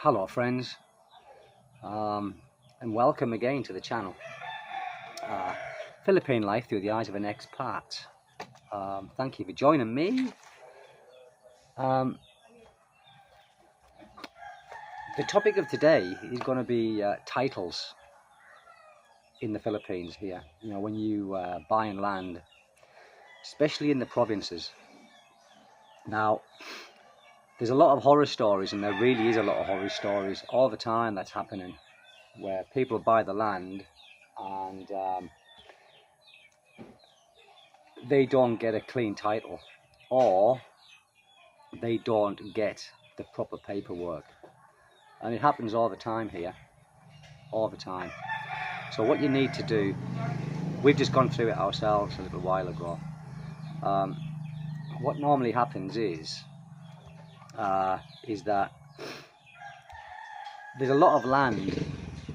Hello friends, and welcome again to the channel. Philippine Life Through the Eyes of an Expat. Thank you for joining me. The topic of today is going to be titles in the Philippines here. You know, when you buy land, especially in the provinces. Now, there's a lot of horror stories, and there really is a lot of horror stories all the time that's happening, where people buy the land and they don't get a clean title, or they don't get the proper paperwork. And it happens all the time here, all the time. So what you need to do, we've just gone through it ourselves a little while ago. What normally happens is that there's a lot of land,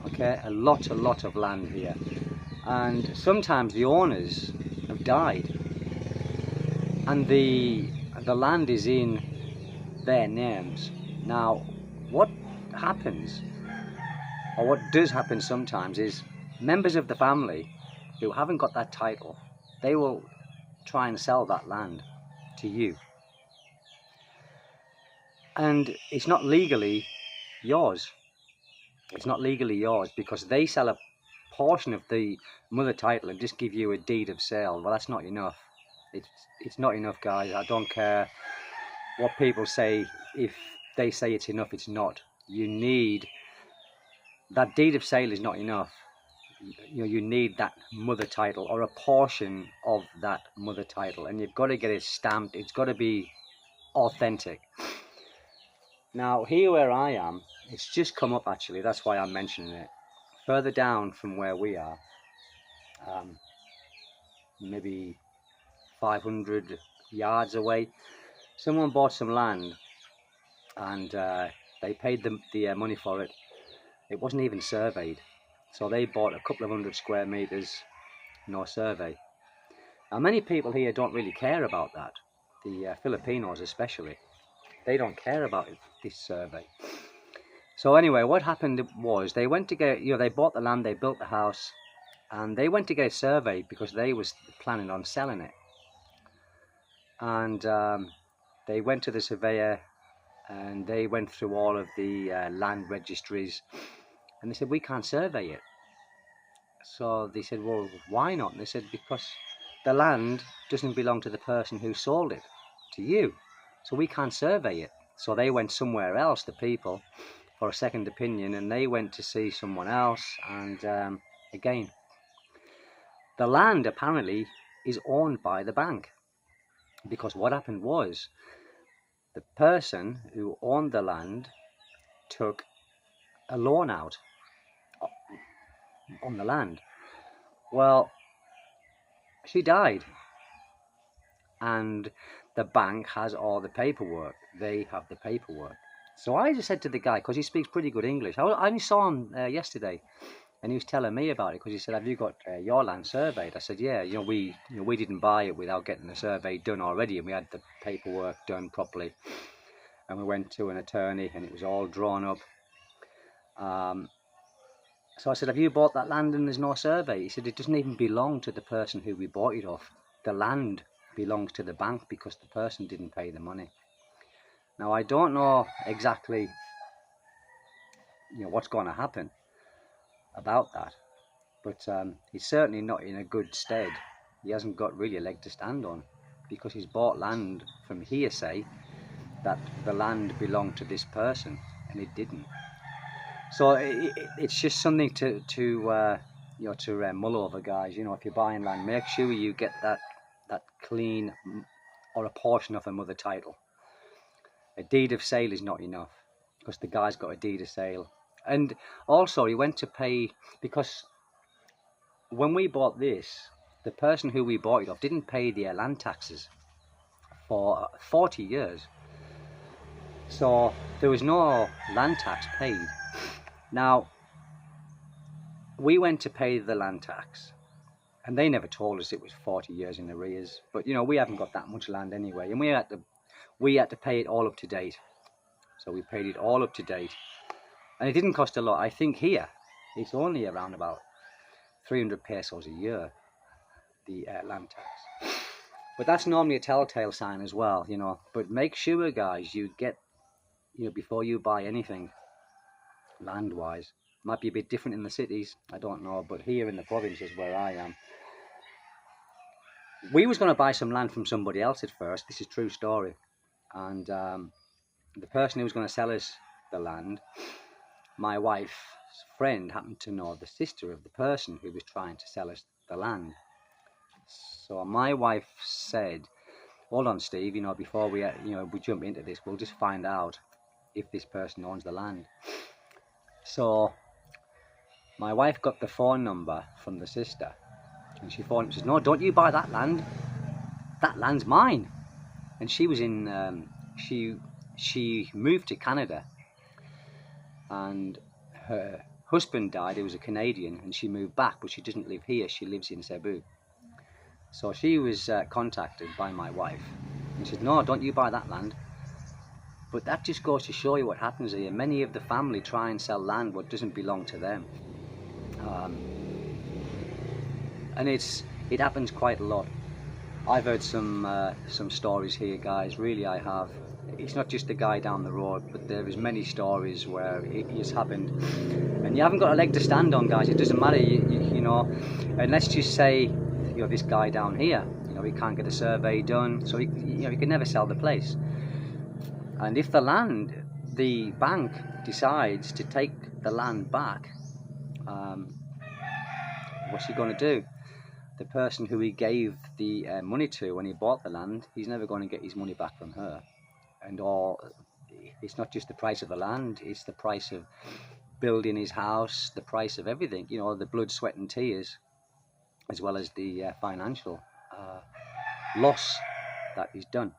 okay, a lot of land here, and sometimes the owners have died, and the land is in their names. Now, what happens, or what does happen sometimes, is members of the family who haven't got that title, they will try and sell that land to you, and it's not legally yours. It's not legally yours because they sell a portion of the mother title and just give you a deed of sale. Well, that's not enough. It's not enough, guys. I don't care what people say. If they say it's enough, it's not. You need that deed of sale. Is not enough. You know, you need that mother title, or a portion of that mother title, and you've got to get it stamped. It's got to be authentic. Now, here where I am, it's just come up actually, that's why I'm mentioning it. Further down from where we are, maybe 500 yards away, someone bought some land, and they paid the money for it. It wasn't even surveyed. So they bought a couple of 100 square meters, no survey. Now, many people here don't really care about that. The Filipinos especially. They don't care about this survey. So anyway, what happened was they went to get, they bought the land, they built the house, and they went to get a survey because they was planning on selling it. And they went to the surveyor, and they went through all of the land registries, and they said, we can't survey it. So they said, well, why not? And they said, because the land doesn't belong to the person who sold it to you, so we can't survey it. So they went somewhere else, the people, for a second opinion, and they went to see someone else, and again, the land apparently is owned by the bank, because what happened was the person who owned the land took a loan out on the land. Well, she died, and the bank has all the paperwork. They have the paperwork. So I just said to the guy, because he speaks pretty good English, I only saw him yesterday, and he was telling me about it, because he said, have you got your land surveyed? I said, yeah, we didn't buy it without getting the survey done already, and we had the paperwork done properly, and we went to an attorney, and it was all drawn up. So I said, have you bought that land and there's no survey? He said, it doesn't even belong to the person who we bought it off. The land belongs to the bank because the person didn't pay the money. Now, I don't know exactly what's going to happen about that, but he's certainly not in a good stead. He hasn't got really a leg to stand on, because he's bought land from hearsay that the land belonged to this person, and it didn't. So it's just something to mull over, guys. If you're buying land, make sure you get that clean, or a portion of a mother title. A deed of sale is not enough, because the guy's got a deed of sale. And also, he went to pay, because when we bought this, the person who we bought it off didn't pay the land taxes for 40 years. So there was no land tax paid. Now, we went to pay the land tax, and they never told us it was 40 years in arrears. But we haven't got that much land anyway, and we had to pay it all up to date. So we paid it all up to date, And it didn't cost a lot. I think here it's only around about 300 pesos a year, the land tax. But that's normally a telltale sign as well, you know. But make sure, guys, you get, you know, before you buy anything land-wise. Might be a bit different in the cities, I don't know, but here in the provinces where I am, we was going to buy some land from somebody else at first. This is a true story. And the person who was going to sell us the land, my wife's friend happened to know the sister of the person who was trying to sell us the land. So my wife said, hold on, Steve, you know, before we jump into this, we'll just find out if this person owns the land. So my wife got the phone number from the sister, and she phoned and says, no, don't you buy that land. That land's mine. And she was in, she moved to Canada, and her husband died. He was a Canadian, and she moved back, but she doesn't live here. She lives in Cebu. So she was contacted by my wife, and she said, no, don't you buy that land. But that just goes to show you what happens here. Many of the family try and sell land what doesn't belong to them. And it happens quite a lot. I've heard some stories here, guys, really I have. It's not just the guy down the road, but there is many stories where it has happened. And you haven't got a leg to stand on, guys. It doesn't matter, you know. And let's just say, you know, this guy down here, you know, he can't get a survey done, so he can never sell the place. And if the bank decides to take the land back, what's he going to do? The person who he gave the money to when he bought the land, he's never going to get his money back from her. And it's not just the price of the land, it's the price of building his house, the price of everything, you know, the blood, sweat and tears, as well as the financial loss that he's done.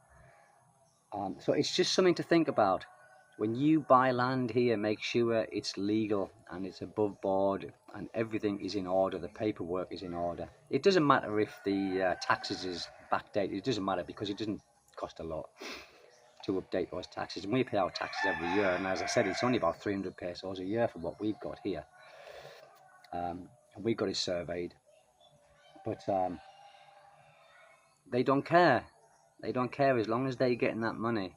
So it's just something to think about. When you buy land here, make sure it's legal and it's above board and everything is in order, the paperwork is in order. It doesn't matter if the taxes is backdated, it doesn't matter, because it doesn't cost a lot to update those taxes. And we pay our taxes every year, and as I said, it's only about 300 pesos a year for what we've got here. And we've got it surveyed. But they don't care. They don't care as long as they're getting that money.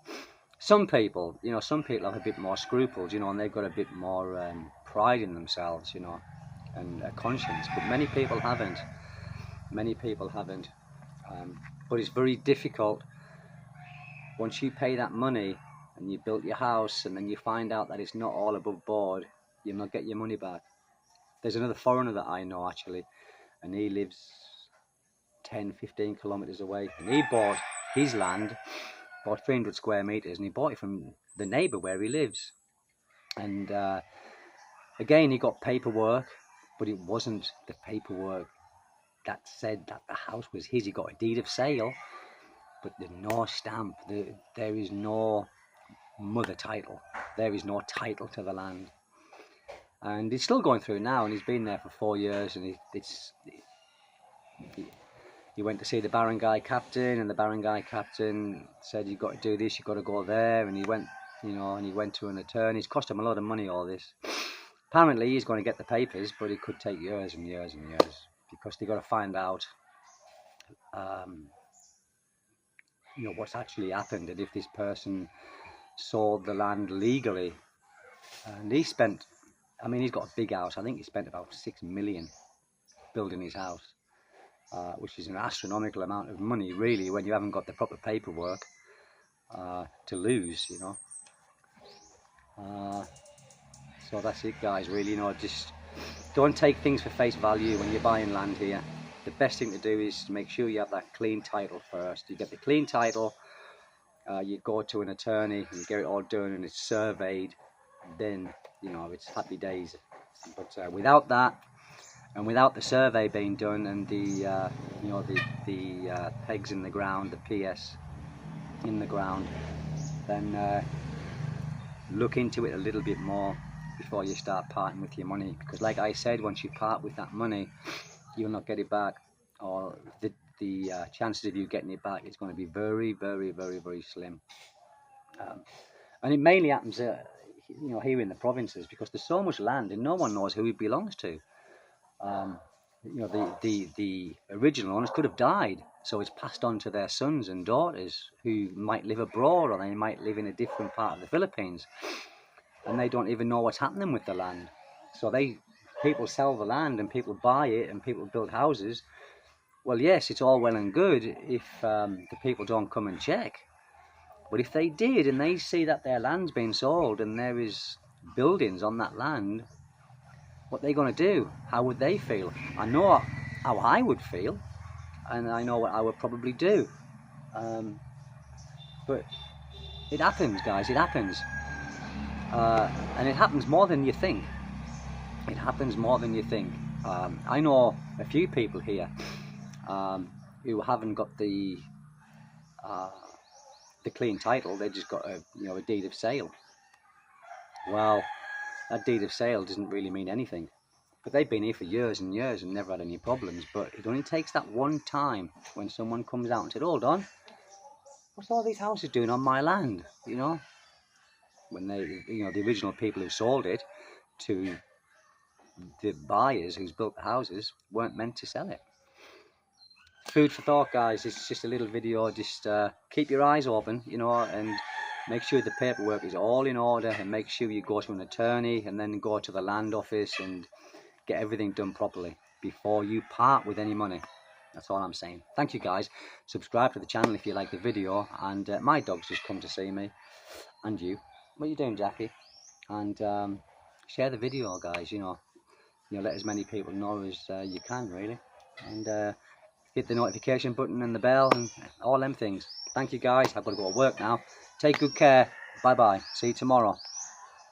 Some people, you know, have a bit more scruples, you know, and they've got a bit more pride in themselves, you know, and a conscience. But many people haven't. Many people haven't. But it's very difficult once you pay that money and you built your house and then you find out that it's not all above board, you'll not get your money back. There's another foreigner that I know, actually, and he lives 10, 15 kilometers away, and he bought his land, bought 300 square meters, and he bought it from the neighbor where he lives. And again, he got paperwork, but it wasn't the paperwork that said that the house was his. He got a deed of sale, but there's no stamp. There is no mother title. There is no title to the land. And he's still going through now, and he's been there for 4 years, and he went to see the barangay captain, and the barangay captain said, you've got to do this, you've got to go there. And he went, you know, and he went to an attorney. It's cost him a lot of money, all this. Apparently he's going to get the papers, but it could take years and years and years, because they've got to find out you know, what's actually happened, and if this person sold the land legally. And he spent, I mean, he's got a big house. I think he spent about 6 million building his house, which is an astronomical amount of money, really, when you haven't got the proper paperwork to lose, you know. So that's it, guys, really, you know, just don't take things for face value when you're buying land here. The best thing to do is to make sure you have that clean title first. You get the clean title, you go to an attorney, you get it all done, and it's surveyed, then, you know, it's happy days. But without that, and without the survey being done, and the you know, the pegs in the ground, the PS in the ground, then look into it a little bit more before you start parting with your money. Because like I said, once you part with that money, you'll not get it back, or the chances of you getting it back is going to be very, very, very, very slim. And it mainly happens you know, here in the provinces, because there's so much land and no one knows who it belongs to. You know, the original owners could have died, so it's passed on to their sons and daughters who might live abroad, or they might live in a different part of the Philippines, and they don't even know what's happening with the land. So people sell the land and people buy it and people build houses. Well, yes, it's all well and good if the people don't come and check. But if they did and they see that their land's being sold and there is buildings on that land, what are they going to do? How would they feel? I know how I would feel, and I know what I would probably do. But it happens, guys, it happens. And it happens more than you think. It happens more than you think. I know a few people here who haven't got the clean title. They just got a deed of sale. Well, that deed of sale doesn't really mean anything. But they've been here for years and years and never had any problems. But it only takes that one time when someone comes out and said, "Hold on, what's all these houses doing on my land?" You know, when the original people who sold it to the buyers who's built the houses weren't meant to sell it. Food for thought, guys. It's just a little video. Just keep your eyes open, you know, and make sure the paperwork is all in order, and make sure you go to an attorney and then go to the land office and get everything done properly before you part with any money. That's all I'm saying. Thank you, guys. Subscribe to the channel if you like the video. And my dog's just come to see me. And you. What are you doing, Jackie? And share the video, guys. You know, let as many people know as you can, really. And hit the notification button and the bell and all them things. Thank you, guys. I've got to go to work now. Take good care. Bye-bye. See you tomorrow.